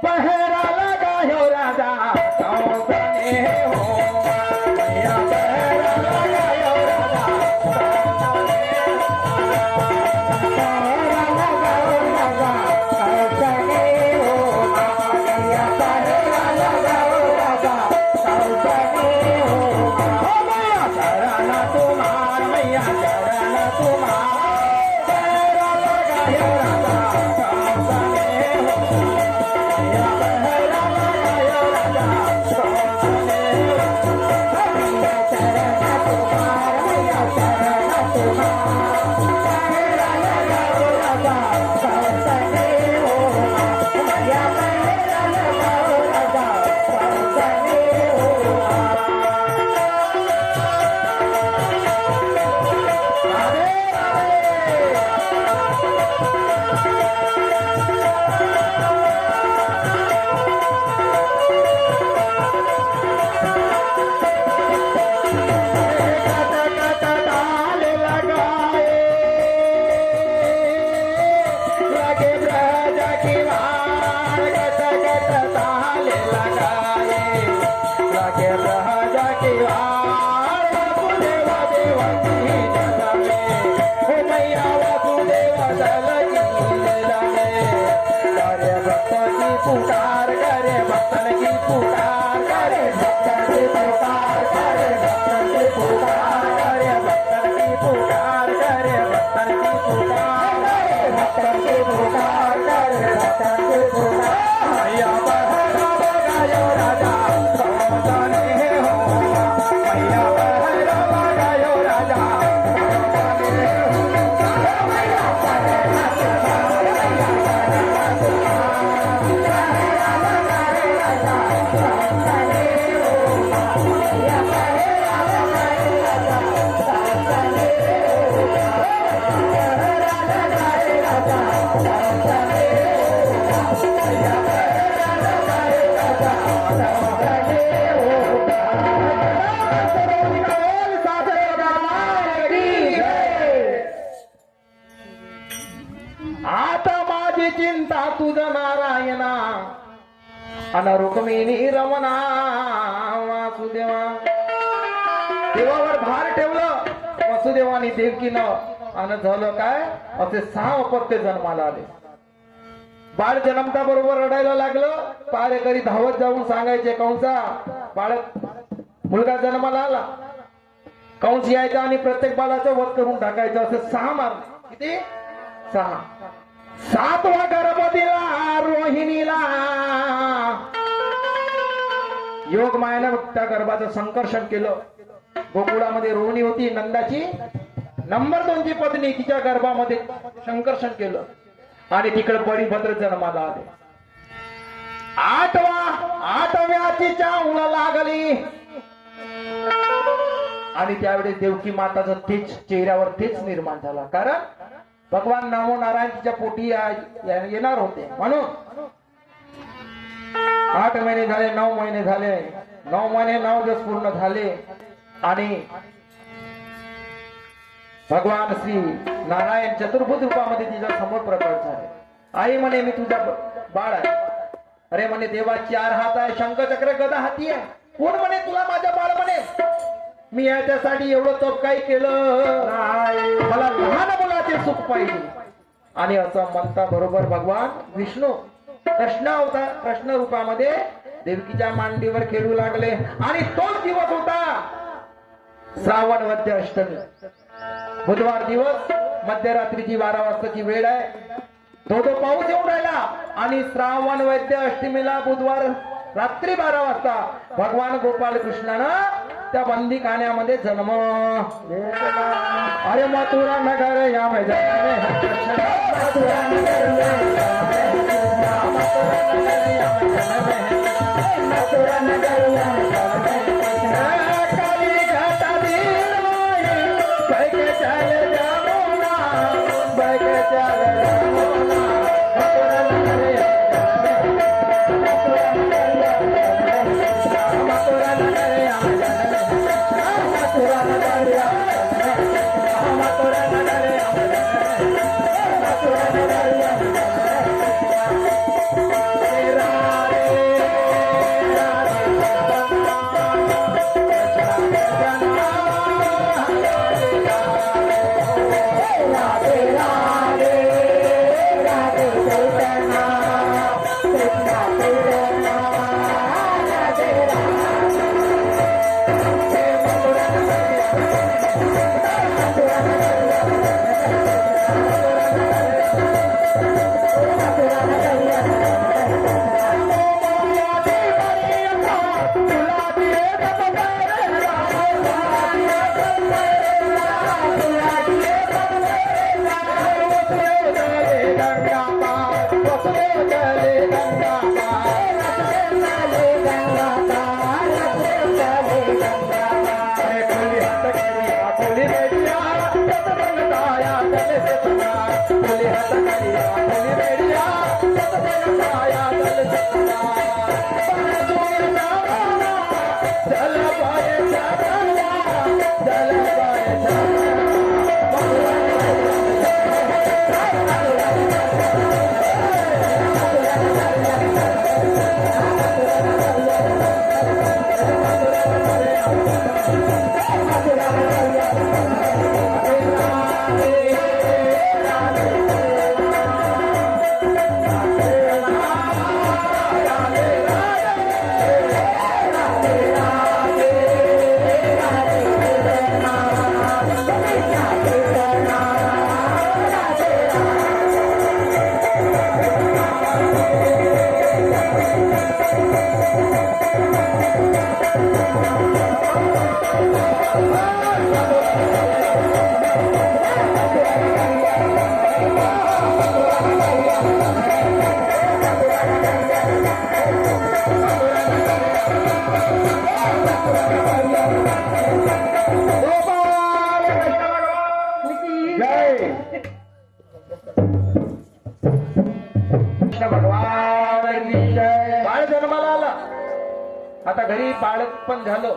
पहरा लगायो राजा कंसने हो मैया पहरा लगायो राजा पुकार करे भक्तन की पुकार करे भक्तन की पुकार करे भक्तन की पुकार करे भक्तन की पुकार करे भक्तन की पुकार करे भक्तन की पुकार करे भक्तन की पुकार मैया पहरा लगायो राजा कंसने हो मैया पहरा लगायो राजा कंसने हो मैया पहरा आता माझी चिंता तुझ नारायणा अन रुक्मिणी रमणा वासुदेवा देवावर भार ठेवलं वसुदेवानी देवकीनं अन झालं काय असे 6 अपत्य जन्माला आले. बाळ जन्मता बरोबर रडायला लागलं. पारेकरी धावत जाऊन सांगायचे कंसा बाळ मुलगा जन्माला आला. कंस यायचा आणि प्रत्येक बाळाचं वध करून टाकायचं. असे 6 मारले. किती 6. 7वा गर्भ दिला रोहिणीला. योग मायानं त्या गर्भाचं संकर्षण केलं. गोकुळामध्ये रोहिणी होती नंदाची नंबर 2 ची पत्नी. तिच्या गर्भामध्ये संकर्षण केलं आणि तिकडे बळीभद्र जन्माला आले. 8व्याची चाहूल लागली आणि त्यावेळेस देवकी माताचं तेज चेहऱ्यावर तेज निर्माण झाला. कारण भगवान नमो नारायण तिच्या पोटी येणार होते म्हणून. 8 महिने झाले 9 महिने झाले 9 महिने 9 दिवस पूर्ण झाले आणि भगवान श्री नारायण चतुर्भुज रूपामध्ये तिच्या समोर प्रकट झाले. आई म्हणे मी तुझा बाळ आहे. अरे म्हणे देवा 4 हात आहे शंख चक्र गदा हाती आहे. कोण म्हणे तुला माझा बाळ म्हणे. मी याच्यासाठी एवढं तप काही केलं मला लहान मुलाचे सुख पाहिजे. आणि असं म्हणता बरोबर भगवान विष्णू कृष्ण रूपामध्ये देवकीच्या मांडीवर खेळू लागले. आणि तोच दिवस होता श्रावण वद्य अष्टमी. बुधवार दिवस मध्यरात्रीची 12 वाजताची वेळ आहे. धो पाऊस येऊन राहिला आणि श्रावण वैद्य अष्टमीला बुधवार रात्री 12 वाजता भगवान गोपाल कृष्णानं त्या बंदी खाण्यामध्ये जन्म. अरे मथुरा नगर या बाळ जन्माला आला. आता घरी बाळक पण झालं.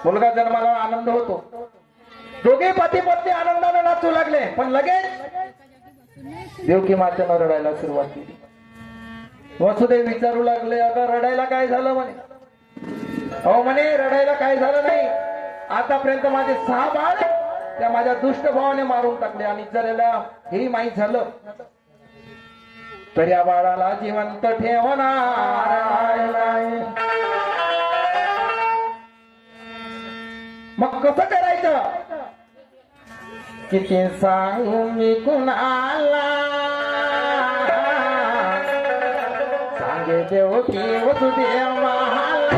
मुलगा जन्माला आनंद होतो. दोघे पती पत्नी आनंदाने नाचू लागले. पण लगेच देवकी मातेनं रडायला सुरुवात केली. वसुदेव विचारू लागले, अगं रडायला काय झालं म्हणे. अहो म्हणे रडायला काय झालं नाही. आतापर्यंत माझे 6 बाळ त्या माझ्या दुष्ट भावाने मारून टाकले आणि जर याला हेही माहीत झालं तर या बाळाला जिवंत ठेवणार नाही. मग कसं करायचं. किती सांगू मी कुणाला, सांगे देव की वसुदेव मला.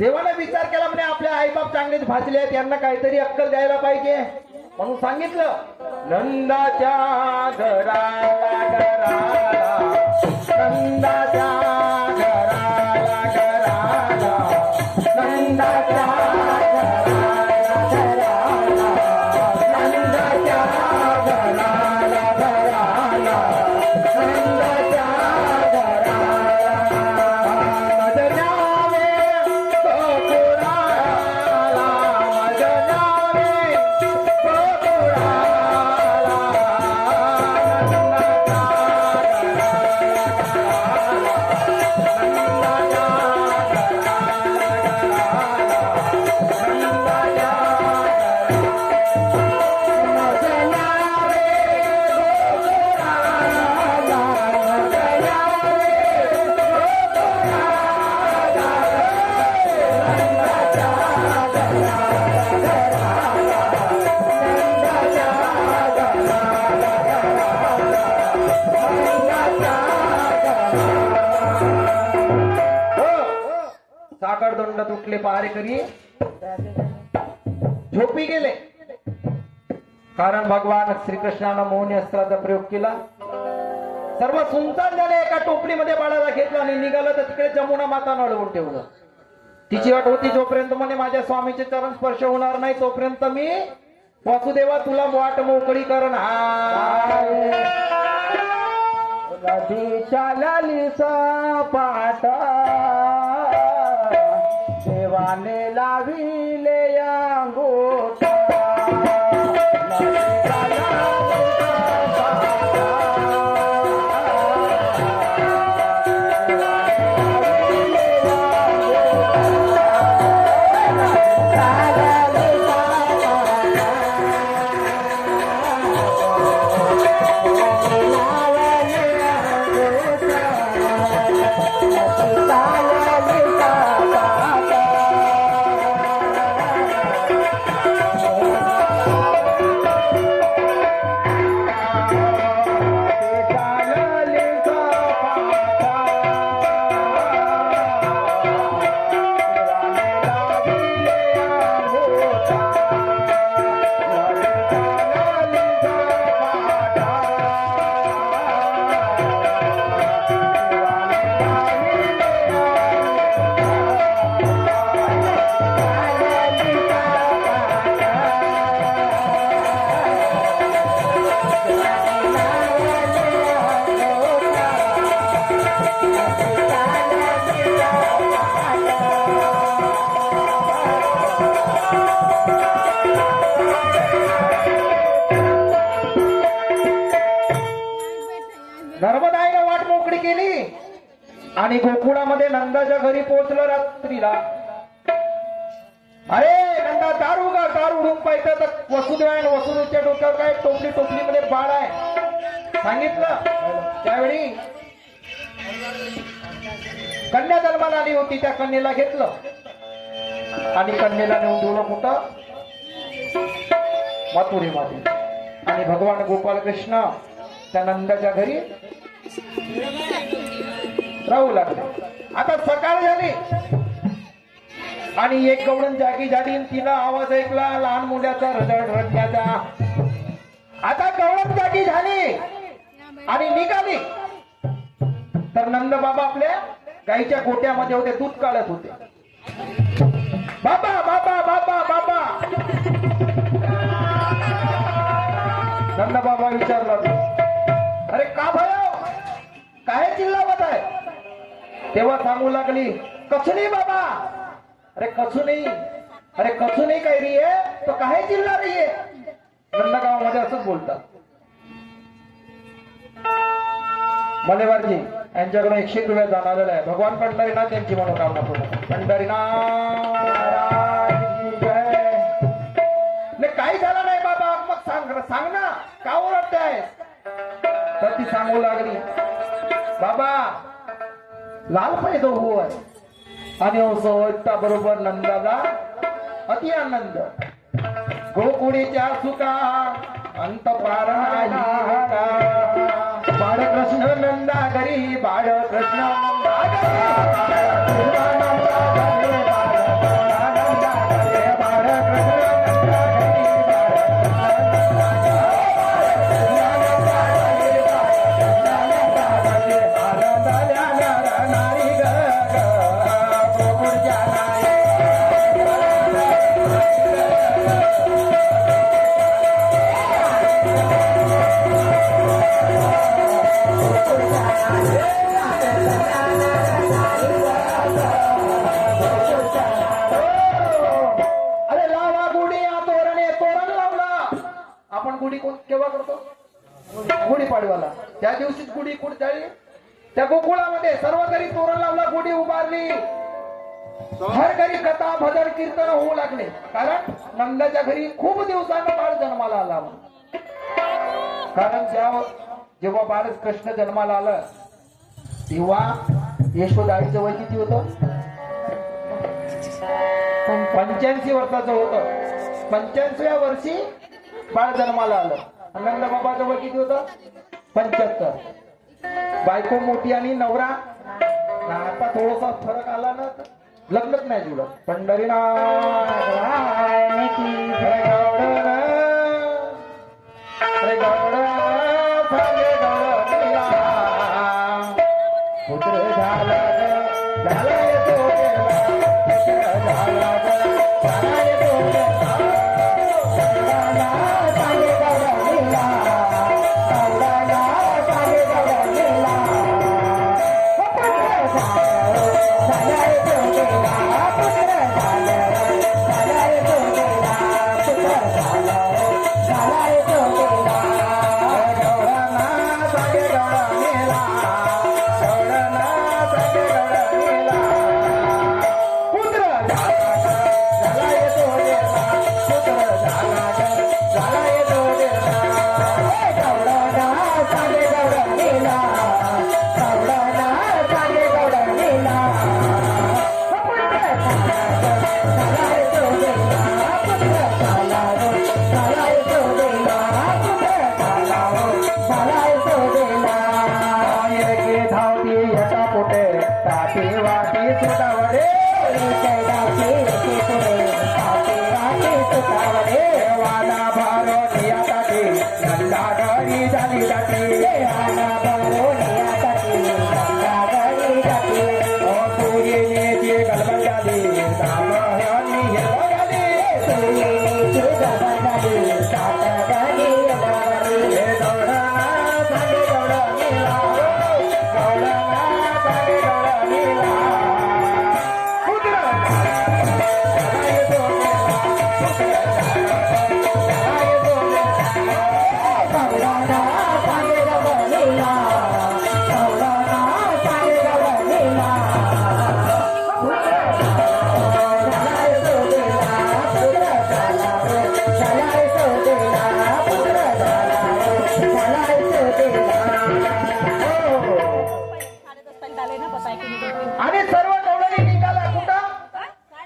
देवाने विचार केला म्हणे आपल्या आईबाप चांगलेच भाजले आहेत, यांना काहीतरी अक्कल द्यायला पाहिजे म्हणून सांगितलं नंदाच्या घराला घराला नंदाच्या घराला घराला नंदाच्या घराला घराला नंदाच्या घराला घराला नंदाच्या साखरदंड तुटले पहारेकरी झोपी गेले, कारण भगवान श्रीकृष्णानं मोहनी अस्त्राचा प्रयोग केला. सर्व सुनसान झाले. एका टोपलीमध्ये बाळाला घेतलं आणि निघालं तर तिकडे जमुना माता अडवून ठेवलं. तिची अट होती जोपर्यंत म्हणे माझ्या स्वामीचे चरण स्पर्श होणार नाही तोपर्यंत मी वासुदेवा तुला वाट मोकळी करणार. नदीच्या ललिता पाटा देवाने लाविले अंगोठा नर्मदाईनं वाट मोकळी केली आणि गोकुळामध्ये नंदाच्या घरी पोहोचलं रात्रीला. अरे नंदा दार उघड, दार उडून पाहिजे तर वसुदेव आहे. वसुदेवच्या डोक्यावर काय टोपलीमध्ये बाळ आहे सांगितलं. त्यावेळी कन्या जन्माला आली होती. त्या कन्येला घेतलं आणि कन्येला नेऊन ठेवलं कुठं मथुरेमध्ये. आणि भगवान गोपाल कृष्ण त्या नंदाच्या घरी राहू लागले. आता सकाळ झाली आणि एक गवळण जागी झाली. तिला आवाज ऐकला लहान मुलाचा रडण्याचा. आता गवळण जागी झाली आणि निघाली तर नंद बाबा आपल्या गाईच्या गोट्यामध्ये होते, दूध काढत होते. बाबा बाबा बाबा बाबा नंद बाबा विचारला, अरे का भयो काय चिल्लावत आहे? तेव्हा सांगू लागली कछु नाही बाबा. अरे कछु नाही, अरे कछु नाही काय रही है तो काहे चिल्ला रही है. नंदगावमध्ये असंच बोलतात. मलेवारजी यांच्याकडून 101 रुपया जाणारेला आहे. भगवान पंढरीनाथ त्यांची मनोकामना पूर्ण. पंढरीनाथ काही झालं नाही बाबा, मग सांग ना का ओरडताय. तर ती सांगू लागली बाबा लाल पाहिजे हो आणि असं बरोबर नंदाला अति आनंद. गोकुळीच्या सुका अंत पार नाही. बाळकृष्ण नंदा घरी, बाळकृष्ण नंदा घरी. त्या दिवशीच गुढी कुठे झाली त्या गोकुळामध्ये सर्व घरी तोरण लावला गुढी उभारली हर घरी कथा भजन कीर्तन होऊ लागले कारण नंदाच्या घरी खूप दिवसांना बाळ जन्माला आला कारण जेव्हा बाळ कृष्ण जन्माला आलं तेव्हा यशोदाईचं वय किती होतं 85 वर्षाचं होतं 85व्या वर्षी बाळ जन्माला आलं नंद बाबाचं वय किती होतं 75 बायको मोठी आणि नवरा आता थोडासा फरक आला ना लग्नच नाही जुळत पंढरीनाथ पुत्र झाला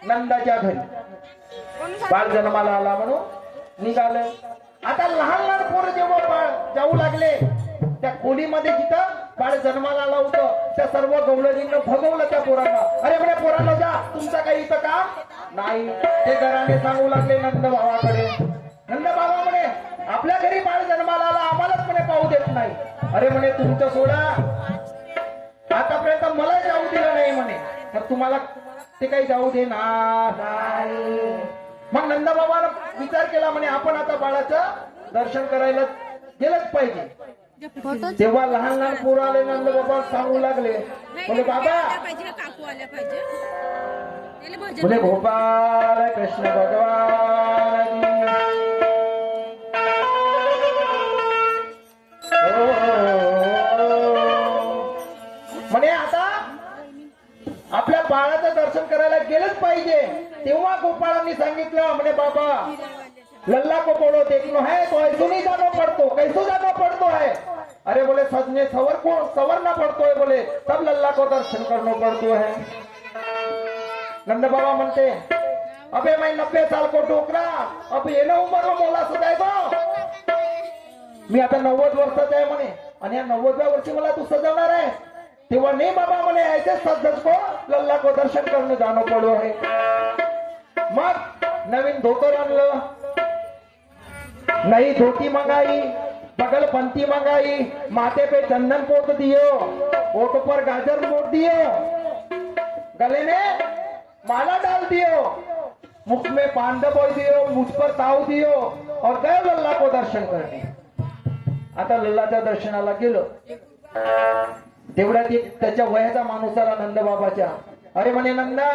नंदाच्या घरी बाळ जन्माला आला म्हणून निघालं आता लहान लहान पोरं जेव्हा बाळ जाऊ लागले त्या खोलीमध्ये जिथं बाळ जन्माला आला होतं त्या सर्व गवळणींना भगवलं त्या पोरांना अरे म्हणे पोरांना जा तुमचं काही इथं काम नाही ते घराने सांगू लागले नंद भावाकडे नंद बाबा म्हणे आपल्या घरी बाळ जन्माला आला आम्हालाच म्हणे पाहू देत नाही अरे म्हणे तुमचं सोडा आतापर्यंत मला जाऊ दिलं नाही म्हणे तर तुम्हाला ते काही जाऊ देणार नाही मग नंदबाबानं विचार केला म्हणे आपण आता बाळाचं दर्शन करायला गेलंच पाहिजे तेव्हा लहान लहान पोरं आले नंदबाबा सांगू लागले बोले बाबा बोले गोपाळ कृष्ण भगवान म्हणे आता आपल्या बाळाचं दर्शन करायला गेलंच पाहिजे तेव्हा गोपाळांनी सांगितलं म्हणे बाबा लल्ला को पड़ो देखनो है तो ऐसो नहीं जाना पड़तो कैसो जाना पड़तो है अरे बोले सजने सवर को सवरना पड़तो है बोले तब लल्ला को दर्शन करना पड़तो है नंद बाबा म्हणते अबे मैं 90 साल को टोकरा अब ये ना उम्र मोला सजायगो मी आता 90 वर्षाचा आहे म्हणे आणि या 90व्या वर्षी मला तू सजवणार आहे तेव्हा नहीं बाबा म्हणे ऐसे सज्जस को लल्ला को दर्शन करने जाना पड़ो है मग नवीन धोतर आणलं नई धोती मंगाई बगल पंथी मंगाई माथे पे चंदन पोत दियो ओठ पर गाजर पोत दियो गले में माला डाल दियो मुख में पान दबोई दियो मुझ पर ताव दियो और गए लल्ला को दर्शन करने आता लल्लाच्या दर्शनाला गेलो तेवढ्यात एक त्याच्या वयाचा माणूस आला नंद बाबाच्या अरे म्हणे नंदा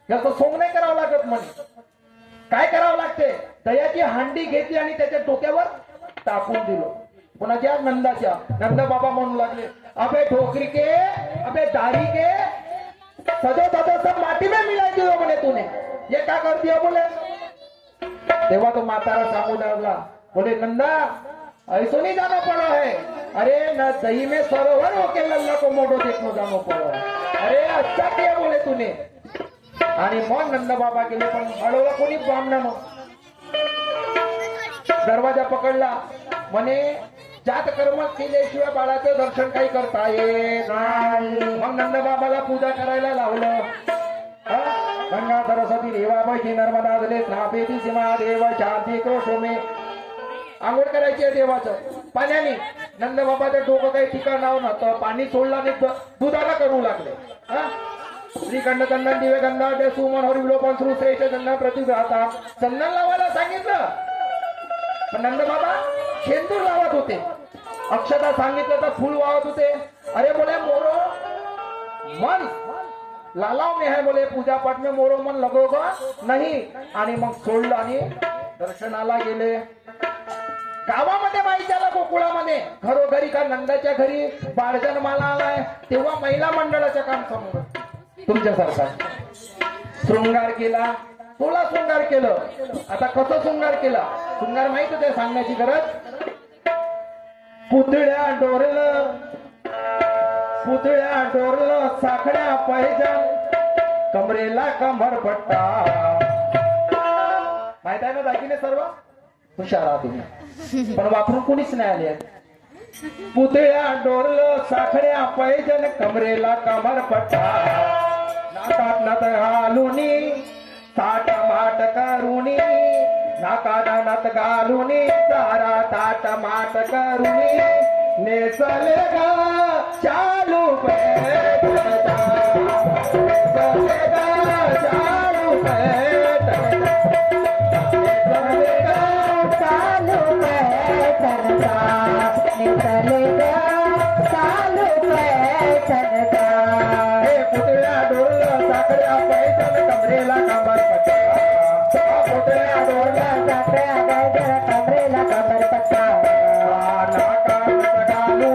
याचं सोंग नाही करावं लागत म्हणे काय करावं लागते दयाची हांडी घेतली आणि त्याच्या डोक्यावर टाकून दिलो कोणाच्या? नंदाच्या. नंद बाबा म्हणू लागले, अबे ठोकरी के, अबे दारी के, सजो सजो सब माटी में मिला दियो म्हणे तूने, ये क्या कर दिया बोले. तेव्हा तो म्हातारा सांगू लागला, बोले नंदा ऐसो नहीं जाना पड़ा है, अरे न दही में सरोवर होके लल्ला को मोटो देखनो जानो पड़ो, अरे अच्छा किया बोले तूने. आणि मग नंद बाबा गेले, पण अडवला कोणी ब्राह्मणानं. दरवाजा पकडला, म्हणे जात कर्म केल्याशिवाय बाळाचं दर्शन काही करता येत नाही. मग नंद बाबाला पूजा करायला लावलं. गंगा सरस्वती देवा बैठी नर्मदा जले स्नापेती सीमा देव शांती क्रोशोमे. आंघोळ करायची आहे देवाचं पाण्याने. नंद बाबाचं डोकं काही ठिकाण नव्हतं, पाणी सोडला नाही, दुधाला करू लागले. श्रीखंड चंदन दिवे गंधा ते सुमन हर विलोपन श्रू श्रेष्ठ चंदन प्रतिग्रहता. चंदन लावायला सांगितलं, पण नंद बाबा शेंदूर लावत होते. अक्षता सांगितलं तर फूल वाहत होते. अरे बोले मोरो मन लालाव में है, बोले पूजा पाठ में मोरो मन लगोगा नहीं. आणि मग सोडलं आणि दर्शनाला गेले. गावामध्ये माहिती गोकुळामध्ये घरोघरी का नंदाच्या घरी बाळ जन्माला आलाय, तेव्हा महिला मंडळाचं काम समोर तुमच्यासारखा शृंगार केला. 16 शृंगार केलं. आता कसं शृंगार केला? शृंगार माहिती ते सांगण्याची गरज. पुतळ्या डोरलं साखड्या पैजण कमरेला कमरपट्टा. माहित आहे ना दाखिने सर्व? हुशार आहात तुम्ही, पण वापरून कोणीच नाही आले. पुतळ्या डोरलं साखड्या पैजण कमरेला कमरपट्टा. नाकात नथ घालुनी ताट माट करुणी, नाकात नथ घालुनी सारा ताट माट करुणी. नेसले गा चालू पेटता, नेसले गा चालू पेटता, नेसले गा चालू पेटता, नेसले गा चालू पेटता. हे पुतळ्या डोरलं साखड्या पैजण कमरेला कमरपट्टा. पुतळ्या डोरलं साखड्या पैजण कमरेला कमरपट्टा. चालू